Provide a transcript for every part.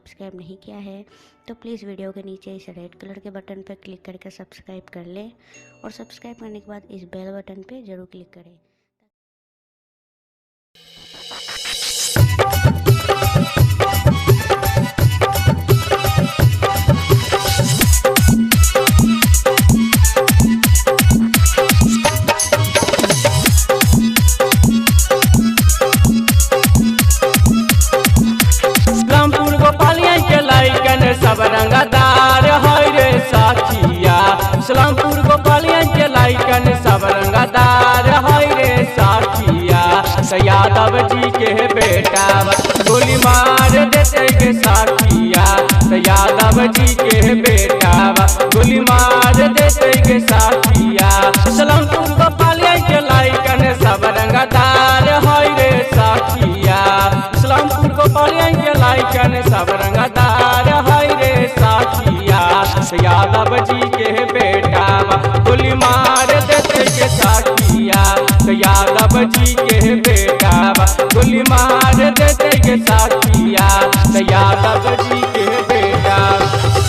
Subscribe नहीं किया है तो प्लीज़ वीडियो के नीचे इस रेड कलर के बटन पर क्लिक करके सब्सक्राइब कर लें और सब्सक्राइब करने के बाद इस बेल बटन पर ज़रूर क्लिक करें। सब रंगदार है रे साखिया, इस्लामपुर गोपालिया के लाइकन सब रंगदार है रे साखिया। यादव जी के बेटा गोली मार देते के साखिया, यादव जी के बेटा गोली मार देते के साखिया। इस्लामपुर गोपालिया के लाइकन सब रंगदार है रे साखिया, इस्लामपुर गोपालिया के लाइकन सब रंगदार है रे साखिया। यादव जी के बेटा गोली मार देते के साखिया, यादव जी के बेटा गोली मार देते के साखिया। यादव जी के बेटा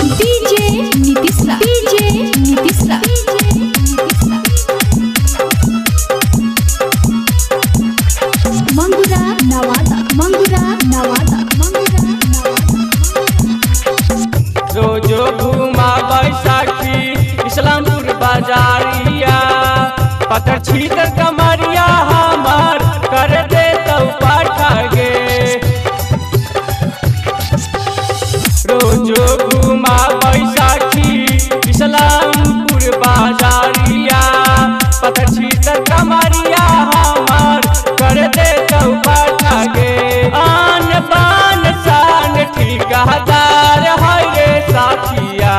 डीजे नीतीश रा, डीजे नीतीश रा, मंगुरा नवादा, मंगुरा नवादा, मंगुरा रोजो घूमा बैसाखी इस्लामपुर बाजारिया, पकड़ छीतर कमरिया हमार कर दे तो पाठा गे। रोजो घूमा बैसाखी इस्लामपुर बाजारिया, पकड़ छीतर कमरिया हमार कर दे तो पाठा गे। आन बान शान ठिकादार है रे साखिया,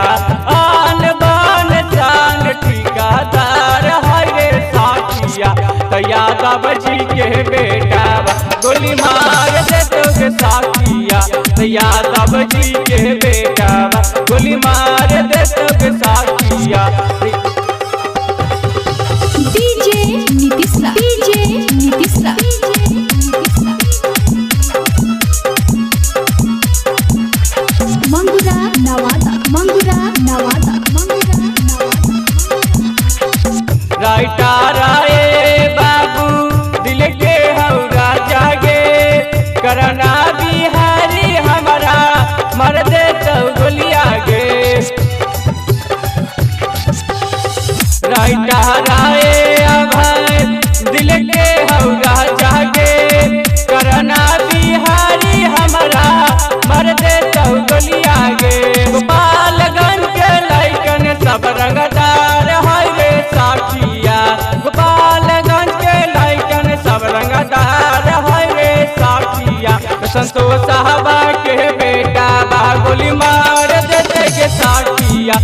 आन बान शान ठिकादार है रे साखिया। यादव जी के बेटा गोली मार देते के साखिया, यादव जी के बेटा गोली मार देते के साखिया। डीजे नीतीश रा, डीजे नीतीश रा, मंगुरा नवादा, मंगुरा नवादा, मंगुरा नवादा। राइटर आए बाबू दिल के हौरा जागे, करना बिहारी हमारा मर दे तो गोलिया गे। राइटर आए भाई दिल के हौरा जागे, करना बिहारी हमारा मर दे तो गोलिया गे। गोपालगंज के लाइकन सब रंगदार है रे साखिया, गोपालगंज के लाइकन सब रंगदार है रे साखिया। संतोष साहबा के बेटा गोली मार देते के साखिया,